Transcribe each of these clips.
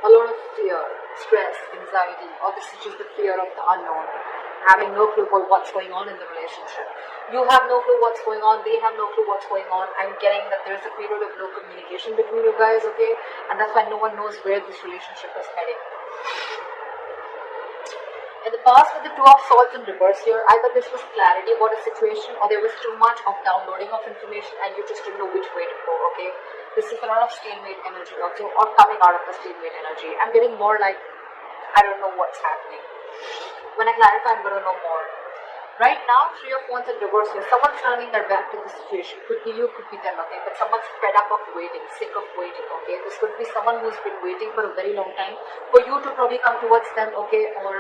a lot of fear, stress, anxiety, or this is just the fear of the unknown. Having no clue about what's going on in the relationship. You have no clue what's going on, they have no clue what's going on. I'm getting that there's a period of no communication between you guys, okay? And that's why no one knows where this relationship is heading. In the past, with the Two of Swords in reverse here, either this was clarity about a situation or there was too much of downloading of information and you just didn't know which way to go, okay? This is a lot of stalemate energy also, or coming out of the stalemate energy. I'm getting more like, I don't know what's happening. When I clarify, I'm going to know more. Right now, Three of Wands in reverse here, someone's turning their back to the situation. Could be you, could be them, okay? But someone's fed up of waiting, sick of waiting, okay? This could be someone who's been waiting for a very long time for you to probably come towards them, okay? Or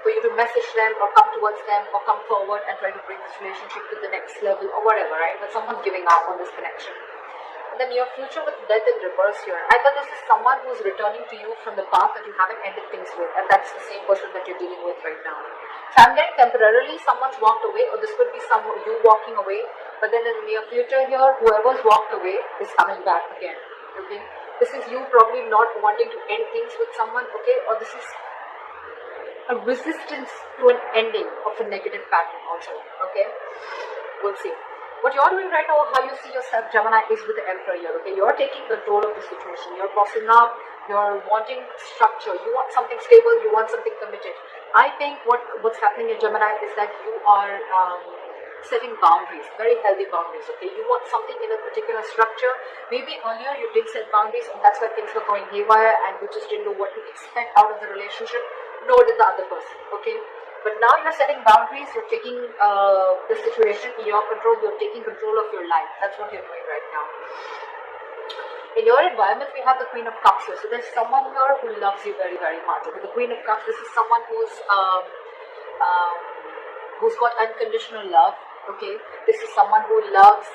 for you to message them or come towards them or come forward and try to bring this relationship to the next level or whatever, right? But someone's giving up on this connection. And then your future with Death in reverse here. Either this is someone who's returning to you from the past that you haven't ended things with, and that's the same person that you're dealing with right now. So I'm getting temporarily someone's walked away, or this could be you walking away, but then in the near future here, whoever's walked away is coming back again, okay? This is you probably not wanting to end things with someone, okay? Or this is a resistance to an ending of a negative pattern also, okay? We'll see. What you're doing right now, how you see yourself, Gemini, is with the Emperor here, okay? You're taking control of the situation. You're bossing up. You're wanting structure. You want something stable. You want something committed. I think what's happening in Gemini is that you are setting boundaries, very healthy boundaries, okay? You want something in a particular structure. Maybe earlier you did set boundaries and that's why things were going haywire and you just didn't know what to expect out of the relationship, nor did the other person, okay? But now you're setting boundaries, you're taking the situation in your control, you're taking control of your life. That's what you're doing right now. In your environment, we have the Queen of Cups here. So there's someone here who loves you very, very much. Okay? The Queen of Cups, this is someone who's got unconditional love. Okay, this is someone who loves.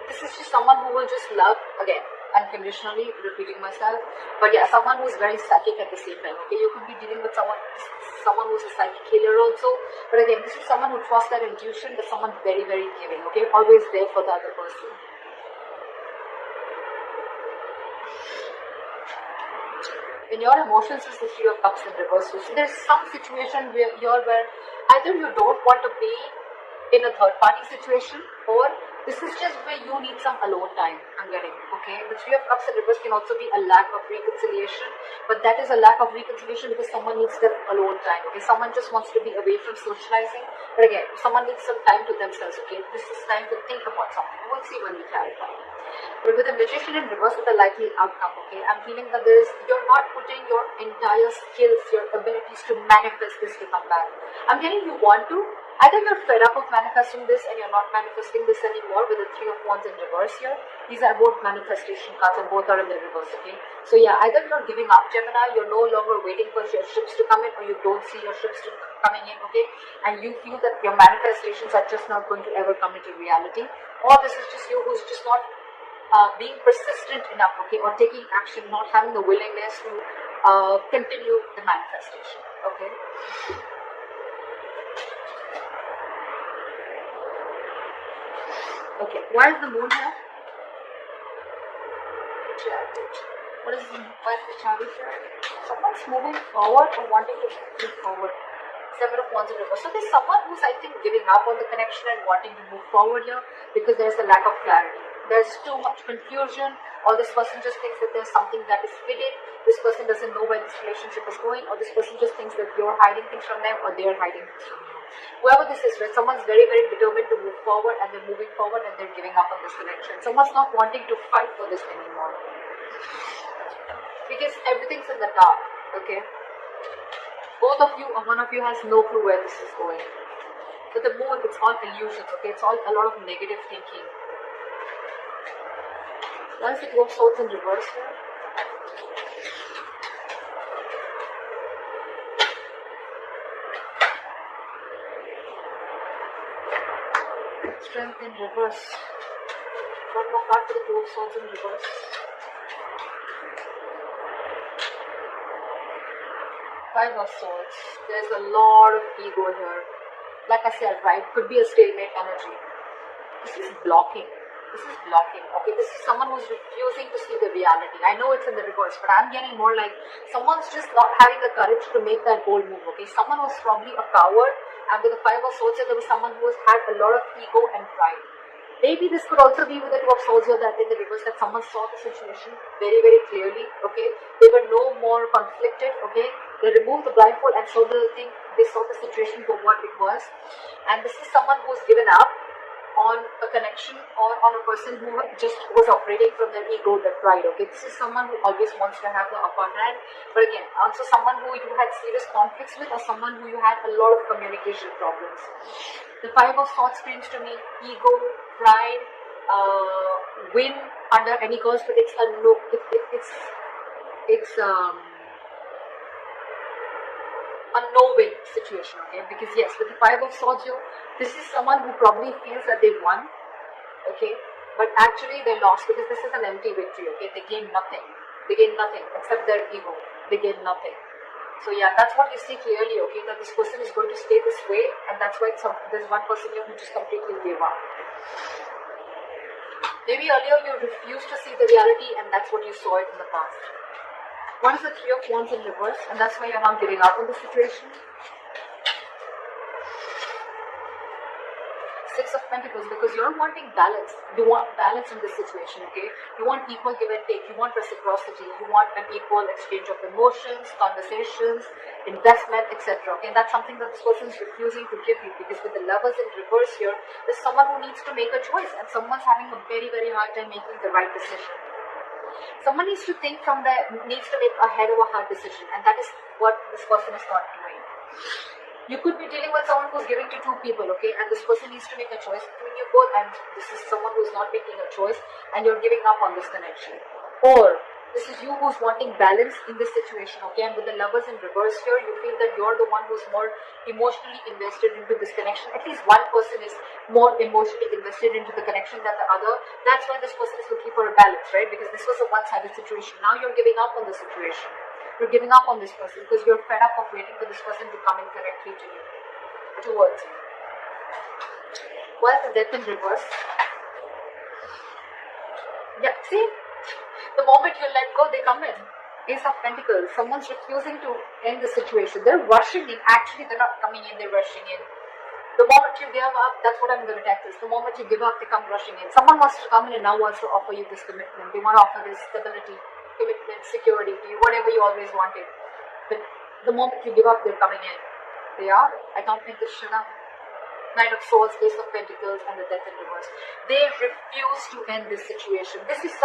This is just someone who will just love again. Unconditionally, repeating myself, but yeah, someone who's very psychic at the same time. Okay, you could be dealing with someone who's a psychic healer also, but again, this is someone who trusts their intuition, but someone very, very giving. Okay, always there for the other person. In your emotions is the Three of Cups in reverse. So there's some situation where either you don't want to be in a third party situation, or this is just where you need some alone time. I'm getting, okay? The Three of Cups in reverse can also be a lack of reconciliation, but that is a lack of reconciliation because someone needs their alone time, okay? Someone just wants to be away from socializing, but again, someone needs some time to themselves, okay? This is time to think about something. We'll see when we clarify. But with the Magician in reverse with the likely outcome, okay? I'm feeling that you're not putting your entire skills, your abilities to manifest this to come back. I'm getting you want to. Either you're fed up of manifesting this and you're not manifesting this anymore with the Three of Wands in reverse here. These are both manifestation cards and both are in the reverse, okay? So yeah, either you're giving up, Gemini, you're no longer waiting for your ships to come in, or you don't see your ships coming in, okay? And you feel that your manifestations are just not going to ever come into reality. Or this is just you who's just not being persistent enough, okay? Or taking action, not having the willingness to continue the manifestation, okay? Okay, why is the moon here? Why is the chariot here? Someone's moving forward or wanting to move forward. Seven of Wands in reverse. So there's someone who's, I think, giving up on the connection and wanting to move forward here because there's a lack of clarity. There's too much confusion, or this person just thinks that there's something that is hidden. This person doesn't know where this relationship is going, or this person just thinks that you're hiding things from them or they're hiding things from you. Whoever this is, right? Someone's very, very determined to move forward and they're moving forward and they're giving up on this connection. Someone's not wanting to fight for this anymore because everything's in the dark, okay? Both of you or one of you has no clue where this is going. But the moon, it's all illusions, okay? It's all a lot of negative thinking. Why is the Two of Swords in reverse here? Strength in reverse. One more card for the Two of Swords in reverse. Five of Swords. There's a lot of ego here. Like I said, right? Could be a stalemate energy. This is blocking. This is blocking. Okay, this is someone who's refusing to see the reality. I know it's in the reverse, but I'm getting more like someone's just not having the courage to make that bold move. Okay, someone was probably a coward, and with the Five of Swords, there was someone who has had a lot of ego and pride. Maybe this could also be with the Two of Swords here, that in the reverse, that someone saw the situation very, very clearly. Okay, they were no more conflicted. Okay, they removed the blindfold and saw the thing. They saw the situation for what it was, and this is someone who's given up on a connection or on a person who just was operating from their ego, their pride. Okay, this is someone who always wants to have the upper hand, but again, also someone who you had serious conflicts with, or someone who you had a lot of communication problems. The Five of Swords screams to me ego, pride, win under any cost, but it's a no. It's a no-win situation, okay? Because yes, with the Five of Swords here, this is someone who probably feels that they won, okay? But actually they lost, because this is an empty victory, okay? They gain nothing. They gain nothing except their ego. They gain nothing. So yeah, that's what you see clearly, okay? That this person is going to stay this way, and that's why there's one person here who just completely gave up. Maybe earlier you refused to see the reality, and that's what you saw it in the past. What is the Three of Wands in reverse? And that's why you're not giving up on the situation. Six of Pentacles, because you're wanting balance. You want balance in this situation, okay? You want equal give and take. You want reciprocity. You want an equal exchange of emotions, conversations, investment, etc. Okay, and that's something that this person is refusing to give you, because with the Lovers in reverse here, there's someone who needs to make a choice, and someone's having a very, very hard time making the right decision. Someone needs to think needs to make a head over heart decision, and that is what this person is not doing. You could be dealing with someone who's giving to two people, okay, and this person needs to make a choice between you both, and this is someone who's not making a choice, and you're giving up on this connection. Or this is you who's wanting balance in this situation, okay, and with the Lovers in reverse here, you feel that you're the one who's more emotionally invested into this connection. At least one person is more emotionally invested into the connection than the other. That's why this person is looking for a balance, right? Because this was a one-sided situation. Now you're giving up on the situation. You're giving up on this person because you're fed up of waiting for this person to come in correctly to you, towards you. What's the Death in reverse? Yeah, see? The moment you let go, they come in. Ace of Pentacles. Someone's refusing to end the situation. They're rushing in. Actually, they're not coming in, they're rushing in. The moment you give up, that's what I'm going to text is. The moment you give up, they come rushing in. Someone wants to come in and now wants to offer you this commitment. They want to offer this stability, commitment, security to you, whatever you always wanted. But the moment you give up, they're coming in. They are. I can't make this shit up. Knight of Swords, Ace of Pentacles, and the Death in reverse. They refuse to end this situation. This is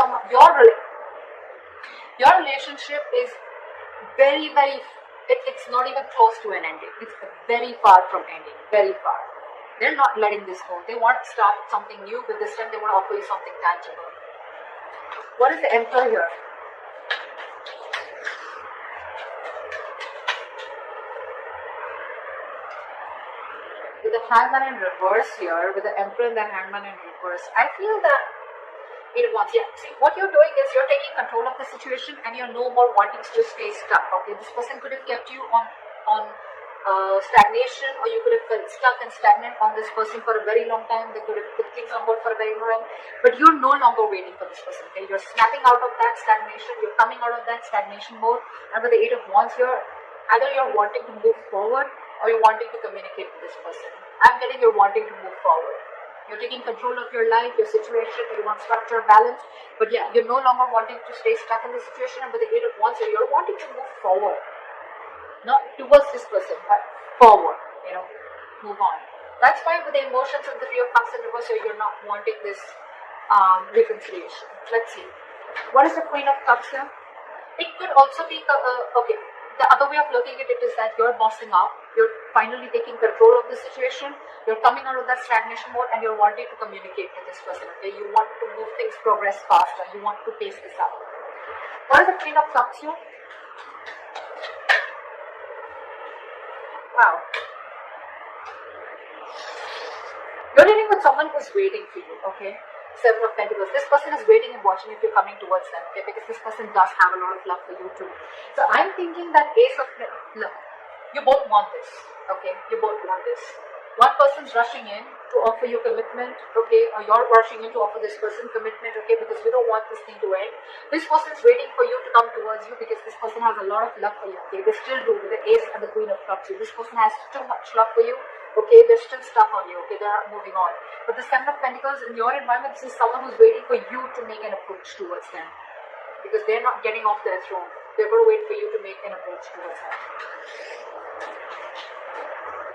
your relationship is very, very, it's not even close to an ending. It's very far from ending, very far. They're not letting this go. They want to start something new, but this time they want to offer you something tangible. What is the Emperor here? With the Hangman in reverse here, with the Emperor and the Hangman in reverse, I feel that see, what you're doing is you're taking control of the situation, and you're no more wanting to stay stuck. Okay, this person could have kept you on stagnation, or you could have felt stuck and stagnant on this person for a very long time. They could have put things on hold for a very long time, but you're no longer waiting for this person. Okay, you're snapping out of that stagnation. You're coming out of that stagnation mode, and with the Eight of Wands here, either you're wanting to move forward or you're wanting to communicate with this person. I'm getting you're wanting to move forward. You're taking control of your life, your situation, you want structure, balance. But yeah, you're no longer wanting to stay stuck in the situation, and with the Eight of Wands, you're wanting to move forward. Not towards this person, but forward, move on. That's why with the emotions of the Three of Cups in reverse, you're not wanting this reconciliation. Let's see. What is the Queen of Cups here? It could also be, okay. The other way of looking at it is that you're bossing up, you're finally taking control of the situation, you're coming out of that stagnation mode, and you're wanting to communicate with this person, okay? You want to move things, progress faster, you want to pace this up. What is the Queen of Cups here? Wow. You're dealing with someone who's waiting for you, okay? Seven of Pentacles. This person is waiting and watching if you're coming towards them, okay? Because this person does have a lot of love for you too. So I'm thinking that Ace of Pentacles, look, you both want this, okay? You both want this. One person's rushing in to offer you commitment, okay, or you're rushing in to offer this person commitment, okay, because you don't want this thing to end. This person's waiting for you to come towards you because this person has a lot of love for you, okay. They still do, with the Ace and the Queen of Cups. This person has too much love for you, okay. They're still stuck on you, okay. They're not moving on. But the Seven of Pentacles in your environment, this is someone who's waiting for you to make an approach towards them, because they're not getting off their throne. They're going to wait for you to make an approach towards them.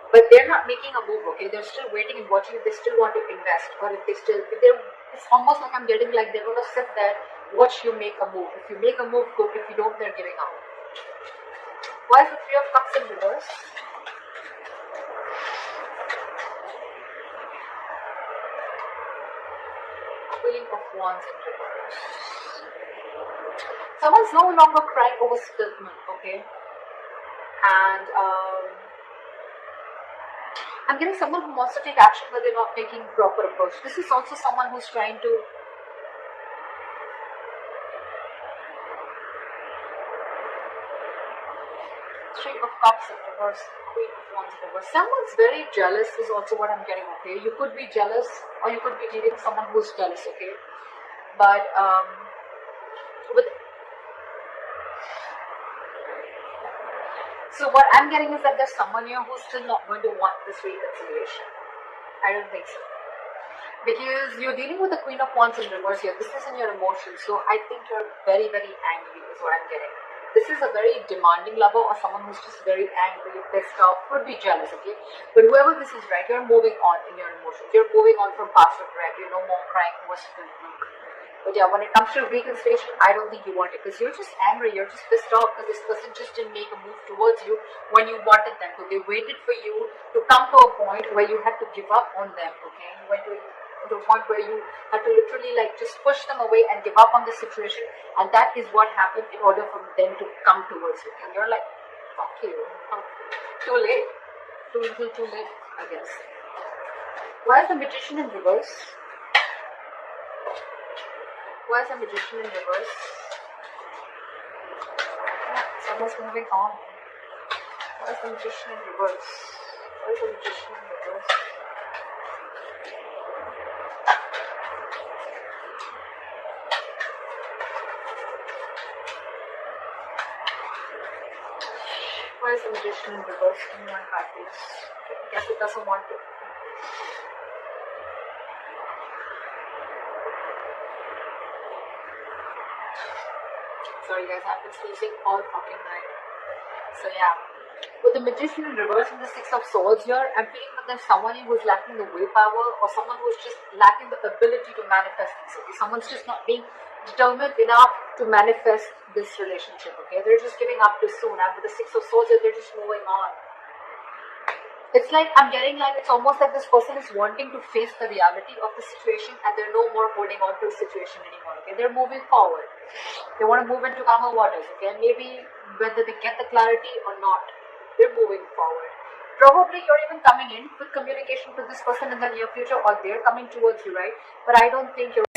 But they're not making a move, okay? They're still waiting and watching if they still want to invest, or if they're, it's almost like I'm getting like they're going to sit there, watch you make a move. If you make a move, good. If you don't, they're giving up. Why is the Three of Cups in reverse? Queen of Wands in reverse. Someone's no longer crying over spillment, okay? And I'm getting someone who wants to take action, but they're not taking proper approach. This is also someone who's trying to Three of Cups in reverse, Queen of Wands in reverse. Someone's very jealous is also what I'm getting, okay? You could be jealous, or you could be dating someone who's jealous, okay? But so what I'm getting is that there's someone here who's still not going to want this reconciliation. I don't think so. Because you're dealing with the Queen of Wands in reverse here. This is in your emotions. So I think you're very, very angry is what I'm getting. This is a very demanding lover, or someone who's just very angry, pissed off, could be jealous, okay? But whoever this is, right, you're moving on in your emotions. You're moving on from past regret. You're no more crying over spilled milk. But yeah, when it comes to reconciliation, I don't think you want it, because you're just angry, you're just pissed off because this person just didn't make a move towards you when you wanted them to. They waited for you to come to a point where you had to give up on them, okay? You went to a point where you had to literally like just push them away and give up on the situation, and that is what happened in order for them to come towards you. And you're like, fuck you. Too late. Too little, too late, I guess. Why is the Magician in reverse? Why is the Magician in reverse? Someone's moving on. Why is the Magician in reverse? Why is the Magician in reverse? Why is the Magician in reverse? Give me one card, please. I guess it doesn't want to. Sorry guys, I've been sneezing all fucking night. So yeah, with the Magician in reverse and the Six of Swords here, I'm feeling that there's someone who's lacking the willpower, or someone who's just lacking the ability to manifest this. Okay? Someone's just not being determined enough to manifest this relationship. Okay, they're just giving up too soon. And with the Six of Swords here, they're just moving on. It's like, I'm getting like, it's almost like this person is wanting to face the reality of the situation, and they're no more holding on to the situation anymore, okay? They're moving forward. They want to move into calmer waters, okay? And maybe whether they get the clarity or not, they're moving forward. Probably you're even coming in with communication to this person in the near future, or they're coming towards you, right? But I don't think you're